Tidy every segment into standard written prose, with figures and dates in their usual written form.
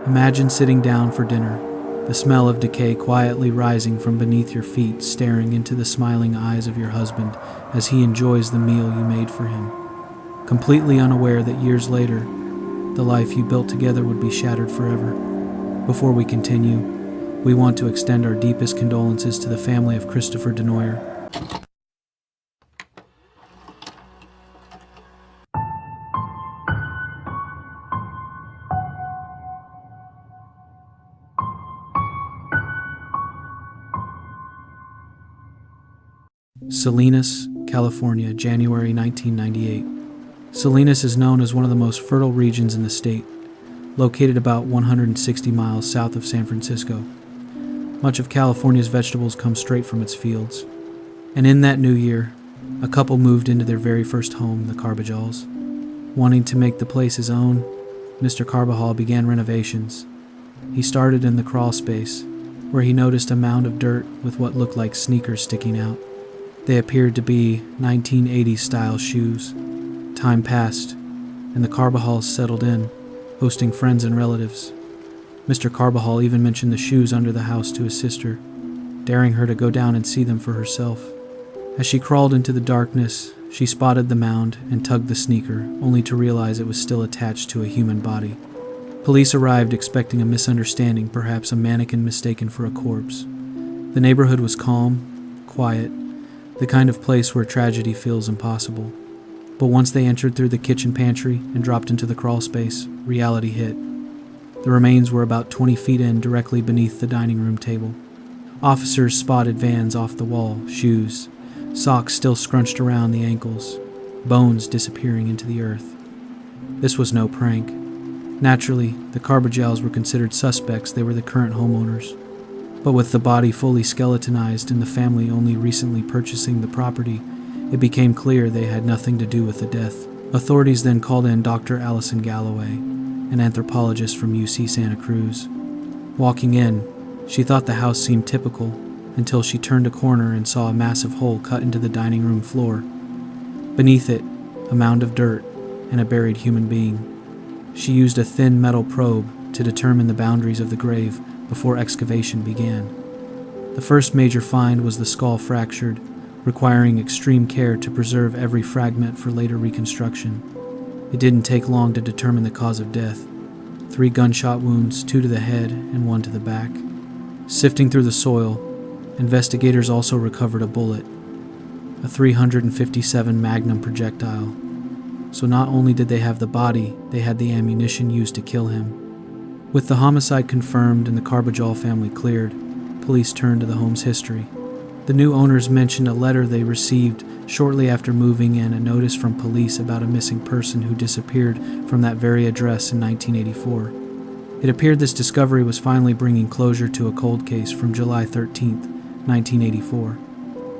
Imagine sitting down for dinner, the smell of decay quietly rising from beneath your feet, staring into the smiling eyes of your husband as he enjoys the meal you made for him, completely unaware that years later, the life you built together would be shattered forever. Before we continue, we want to extend our deepest condolences to the family of Christopher Denoyer. Salinas, California, January 1998. Salinas is known as one of the most fertile regions in the state, located about 160 miles south of San Francisco. Much of California's vegetables come straight from its fields. And in that new year, a couple moved into their very first home, the Carbajals. Wanting to make the place his own, Mr. Carbajal began renovations. He started in the crawl space, where he noticed a mound of dirt with what looked like sneakers sticking out. They appeared to be 1980s-style shoes. Time passed, and the Carbajals settled in, hosting friends and relatives. Mr. Carbajal even mentioned the shoes under the house to his sister, daring her to go down and see them for herself. As she crawled into the darkness, she spotted the mound and tugged the sneaker, only to realize it was still attached to a human body. Police arrived expecting a misunderstanding, perhaps a mannequin mistaken for a corpse. The neighborhood was calm, quiet, the kind of place where tragedy feels impossible. But once they entered through the kitchen pantry and dropped into the crawl space, reality hit. The remains were about 20 feet in, directly beneath the dining room table. Officers spotted Vans off the wall, shoes, socks still scrunched around the ankles, bones disappearing into the earth. This was no prank. Naturally, the Carbajals were considered suspects. They were the current homeowners. But with the body fully skeletonized and the family only recently purchasing the property, it became clear they had nothing to do with the death. Authorities then called in Dr. Allison Galloway, an anthropologist from UC Santa Cruz. Walking in, she thought the house seemed typical until she turned a corner and saw a massive hole cut into the dining room floor. Beneath it, a mound of dirt and a buried human being. She used a thin metal probe to determine the boundaries of the grave before excavation began. The first major find was the skull fractured, requiring extreme care to preserve every fragment for later reconstruction. It didn't take long to determine the cause of death. 3 gunshot wounds, 2 to the head and 1 to the back. Sifting through the soil, investigators also recovered a bullet, a .357 Magnum projectile. So not only did they have the body, they had the ammunition used to kill him. With the homicide confirmed and the Carbajal family cleared, police turned to the home's history. The new owners mentioned a letter they received shortly after moving in, a notice from police about a missing person who disappeared from that very address in 1984. It appeared this discovery was finally bringing closure to a cold case from July 13th, 1984.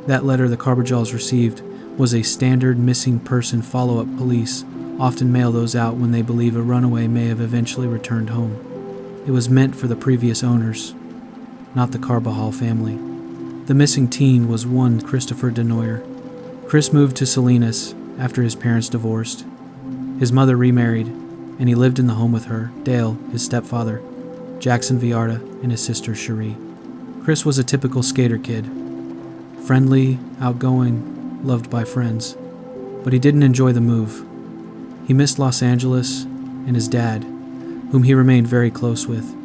That letter the Carbajals received was a standard missing person follow-up. Police often mail those out when they believe a runaway may have eventually returned home. It was meant for the previous owners, not the Carbajal family. The missing teen was one Christopher Denoyer. Chris moved to Salinas after his parents divorced. His mother remarried, and he lived in the home with her, Dale, his stepfather, Jackson Villarta, and his sister Cherie. Chris was a typical skater kid, friendly, outgoing, loved by friends. But he didn't enjoy the move. He missed Los Angeles and his dad, whom he remained very close with.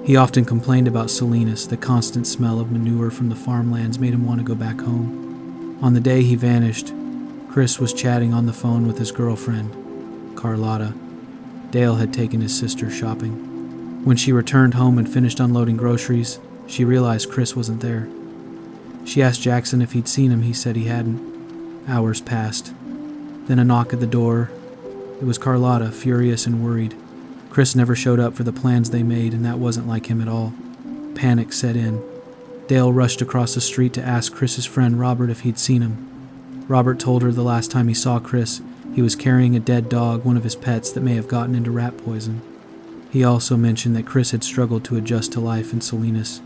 He often complained about Salinas. The constant smell of manure from the farmlands made him want to go back home. On the day he vanished, Chris was chatting on the phone with his girlfriend, Carlotta. Dale had taken his sister shopping. When she returned home and finished unloading groceries, she realized Chris wasn't there. She asked Jackson if he'd seen him. He said he hadn't. Hours passed. Then a knock at the door. It was Carlotta, furious and worried. Chris never showed up for the plans they made, and that wasn't like him at all. Panic set in. Dale rushed across the street to ask Chris's friend Robert if he'd seen him. Robert told her the last time he saw Chris, he was carrying a dead dog, one of his pets that may have gotten into rat poison. He also mentioned that Chris had struggled to adjust to life in Salinas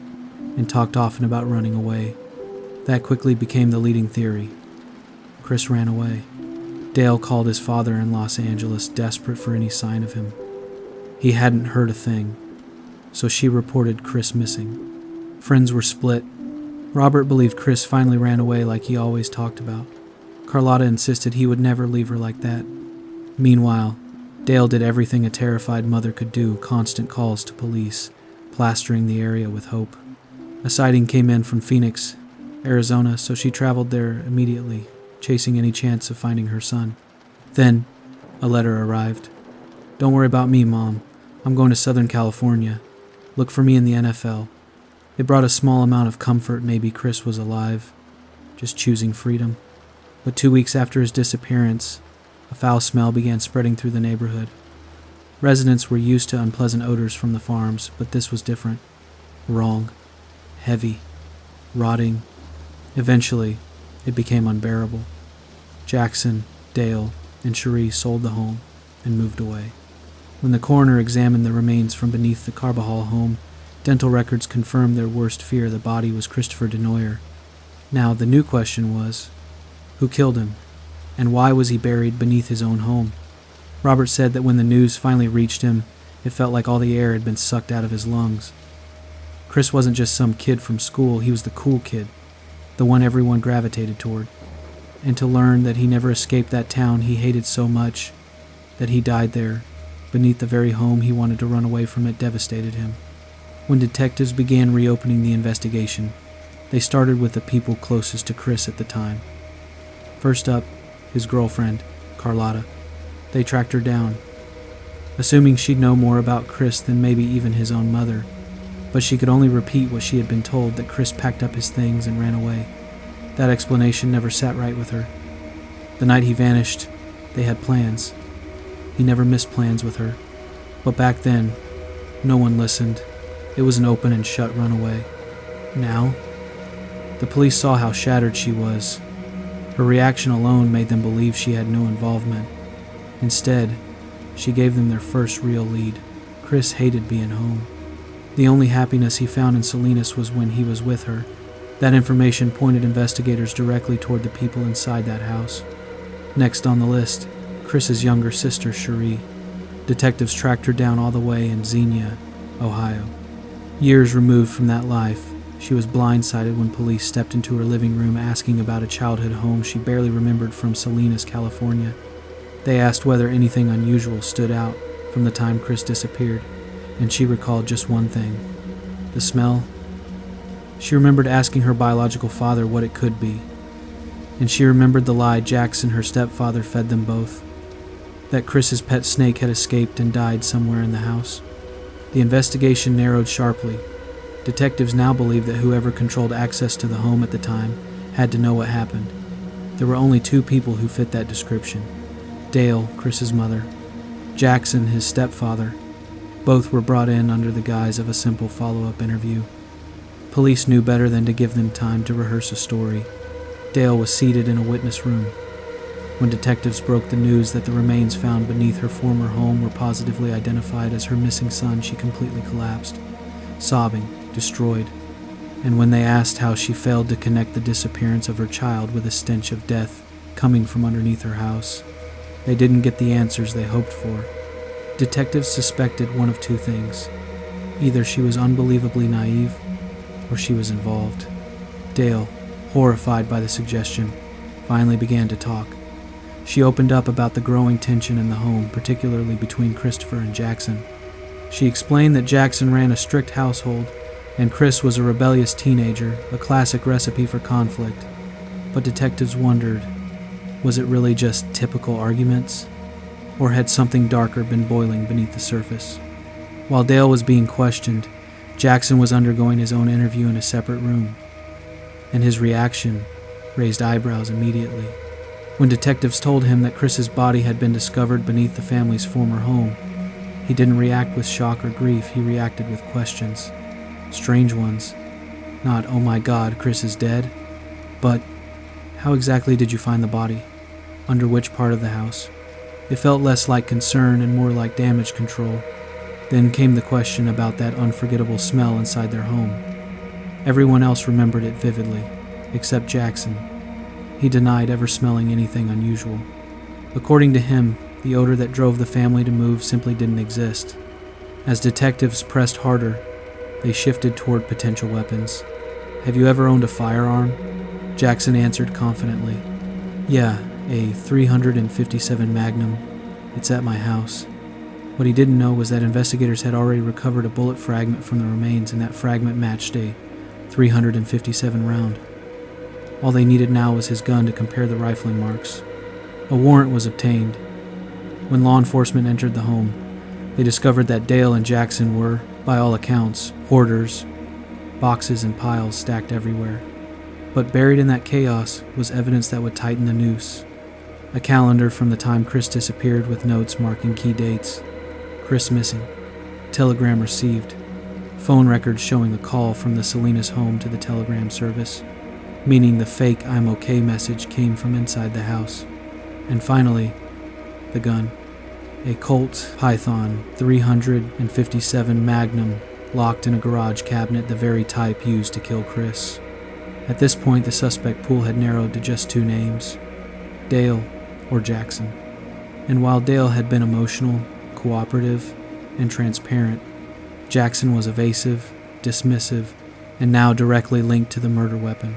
and talked often about running away. That quickly became the leading theory. Chris ran away. Dale called his father in Los Angeles, desperate for any sign of him. He hadn't heard a thing. so she reported Chris missing. Friends were split. Robert believed Chris finally ran away like he always talked about. Carlotta insisted he would never leave her like that. Meanwhile, Dale did everything a terrified mother could do, constant calls to police, plastering the area with hope. A sighting came in from Phoenix, Arizona, so she traveled there immediately, chasing any chance of finding her son. Then, a letter arrived. "Don't worry about me, Mom. I'm going to Southern California. Look for me in the NFL." It brought a small amount of comfort. Maybe Chris was alive, just choosing freedom. But 2 weeks after his disappearance, a foul smell began spreading through the neighborhood. Residents were used to unpleasant odors from the farms, but this was different. Wrong. Heavy. Rotting. Eventually, it became unbearable. Jackson, Dale, and Cherie sold the home and moved away. When the coroner examined the remains from beneath the Carbajal home, dental records confirmed their worst fear: the body was Christopher Denoyer. Now, the new question was, who killed him? And why was he buried beneath his own home? Robert said that when the news finally reached him, it felt like all the air had been sucked out of his lungs. Chris wasn't just some kid from school, he was the cool kid, the one everyone gravitated toward. And to learn that he never escaped that town he hated so much, that he died there, beneath the very home he wanted to run away from, it devastated him. When detectives began reopening the investigation, they started with the people closest to Chris at the time. First up, his girlfriend, Carlotta. They tracked her down, assuming she'd know more about Chris than maybe even his own mother, but she could only repeat what she had been told, that Chris packed up his things and ran away. That explanation never sat right with her. The night he vanished, they had plans. He never missed plans with her. But back then, no one listened. It was an open and shut runaway. Now, the police saw how shattered she was. Her reaction alone made them believe she had no involvement. Instead, she gave them their first real lead. Chris hated being home. The only happiness he found in Salinas was when he was with her. That information pointed investigators directly toward the people inside that house. Next on the list, Chris's younger sister, Cherie. Detectives tracked her down all the way in Xenia, Ohio. Years removed from that life, she was blindsided when police stepped into her living room asking about a childhood home she barely remembered from Salinas, California. They asked whether anything unusual stood out from the time Chris disappeared, and she recalled just one thing: the smell. She remembered asking her biological father what it could be, and she remembered the lie Jackson, her stepfather, fed them both, that Chris's pet snake had escaped and died somewhere in the house. The investigation narrowed sharply. Detectives now believed that whoever controlled access to the home at the time had to know what happened. There were only two people who fit that description: Dale, Chris's mother, Jackson, his stepfather. Both were brought in under the guise of a simple follow-up interview. Police knew better than to give them time to rehearse a story. Dale was seated in a witness room. When detectives broke the news that the remains found beneath her former home were positively identified as her missing son, she completely collapsed, sobbing, destroyed. And when they asked how she failed to connect the disappearance of her child with a stench of death coming from underneath her house, they didn't get the answers they hoped for. Detectives suspected one of two things: either she was unbelievably naive, or she was involved. Dale, horrified by the suggestion, finally began to talk. She opened up about the growing tension in the home, particularly between Christopher and Jackson. She explained that Jackson ran a strict household, and Chris was a rebellious teenager, a classic recipe for conflict. But detectives wondered, was it really just typical arguments? Or had something darker been boiling beneath the surface? While Dale was being questioned, Jackson was undergoing his own interview in a separate room, and his reaction raised eyebrows immediately. When detectives told him that Chris's body had been discovered beneath the family's former home, he didn't react with shock or grief. He reacted with questions. Strange ones. Not, "Oh my God, Chris is dead," but, "How exactly did you find the body? Under which part of the house?" It felt less like concern and more like damage control. Then came the question about that unforgettable smell inside their home. Everyone else remembered it vividly, except Jackson. He denied ever smelling anything unusual. According to him, the odor that drove the family to move simply didn't exist. As detectives pressed harder, they shifted toward potential weapons. "Have you ever owned a firearm?" Jackson answered confidently. "Yeah, a .357 Magnum. It's at my house." What he didn't know was that investigators had already recovered a bullet fragment from the remains, and that fragment matched a .357 round. All they needed now was his gun to compare the rifling marks. A warrant was obtained. When law enforcement entered the home, they discovered that Dale and Jackson were, by all accounts, hoarders, boxes and piles stacked everywhere. But buried in that chaos was evidence that would tighten the noose. A calendar from the time Chris disappeared with notes marking key dates. Chris missing. Telegram received. Phone records showing a call from the Salinas home to the telegram service, meaning the fake "I'm okay" message came from inside the house. And finally, the gun. A Colt Python .357 Magnum locked in a garage cabinet, the very type used to kill Chris. At this point, the suspect pool had narrowed to just two names: Dale or Jackson. And while Dale had been emotional, cooperative, and transparent, Jackson was evasive, dismissive, and now directly linked to the murder weapon.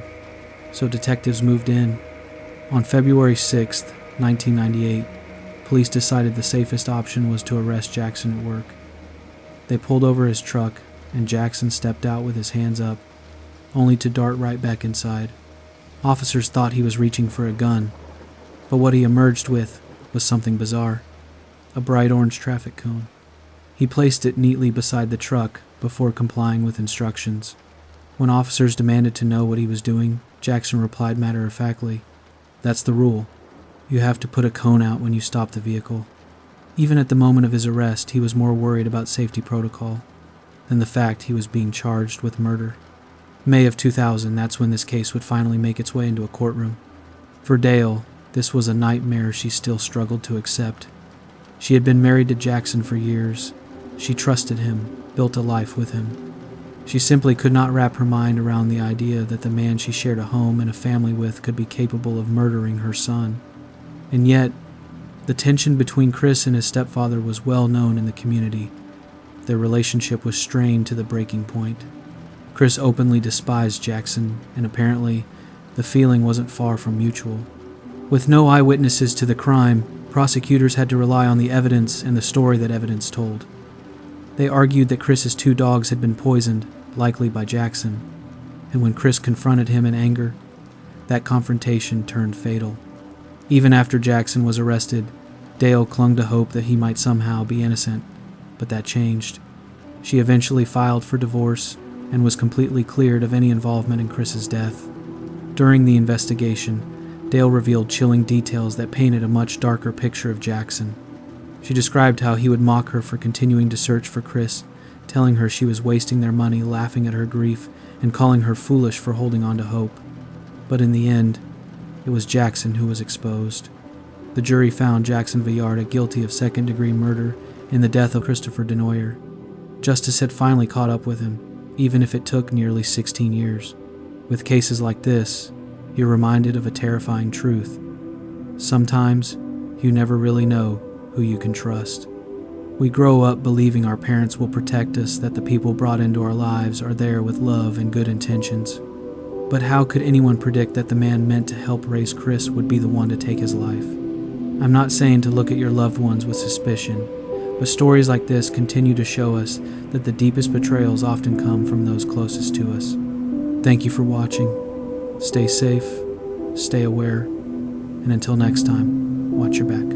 So detectives moved in. On February 6th, 1998, police decided the safest option was to arrest Jackson at work. They pulled over his truck, and Jackson stepped out with his hands up, only to dart right back inside. Officers thought he was reaching for a gun, but what he emerged with was something bizarre: a bright orange traffic cone. He placed it neatly beside the truck before complying with instructions. When officers demanded to know what he was doing, Jackson replied matter-of-factly, "That's the rule. You have to put a cone out when you stop the vehicle." Even at the moment of his arrest, he was more worried about safety protocol than the fact he was being charged with murder. May of 2000, that's when this case would finally make its way into a courtroom. For Dale, this was a nightmare she still struggled to accept. She had been married to Jackson for years. She trusted him, built a life with him. She simply could not wrap her mind around the idea that the man she shared a home and a family with could be capable of murdering her son. And yet, the tension between Chris and his stepfather was well known in the community. Their relationship was strained to the breaking point. Chris openly despised Jackson, and apparently, the feeling wasn't far from mutual. With no eyewitnesses to the crime, prosecutors had to rely on the evidence and the story that evidence told. They argued that Chris's two dogs had been poisoned, likely by Jackson, and when Chris confronted him in anger, that confrontation turned fatal. Even after Jackson was arrested, Dale clung to hope that he might somehow be innocent, but that changed. She eventually filed for divorce and was completely cleared of any involvement in Chris's death. During the investigation, Dale revealed chilling details that painted a much darker picture of Jackson. She described how he would mock her for continuing to search for Chris, telling her she was wasting their money, laughing at her grief, and calling her foolish for holding on to hope. But in the end, it was Jackson who was exposed. The jury found Jackson Villarda guilty of second-degree murder in the death of Christopher Denoyer. Justice had finally caught up with him, even if it took nearly 16 years. With cases like this, you're reminded of a terrifying truth. Sometimes, you never really know who you can trust. We grow up believing our parents will protect us, that the people brought into our lives are there with love and good intentions. But how could anyone predict that the man meant to help raise Chris would be the one to take his life? I'm not saying to look at your loved ones with suspicion, but stories like this continue to show us that the deepest betrayals often come from those closest to us. Thank you for watching. Stay safe, stay aware, and until next time, watch your back.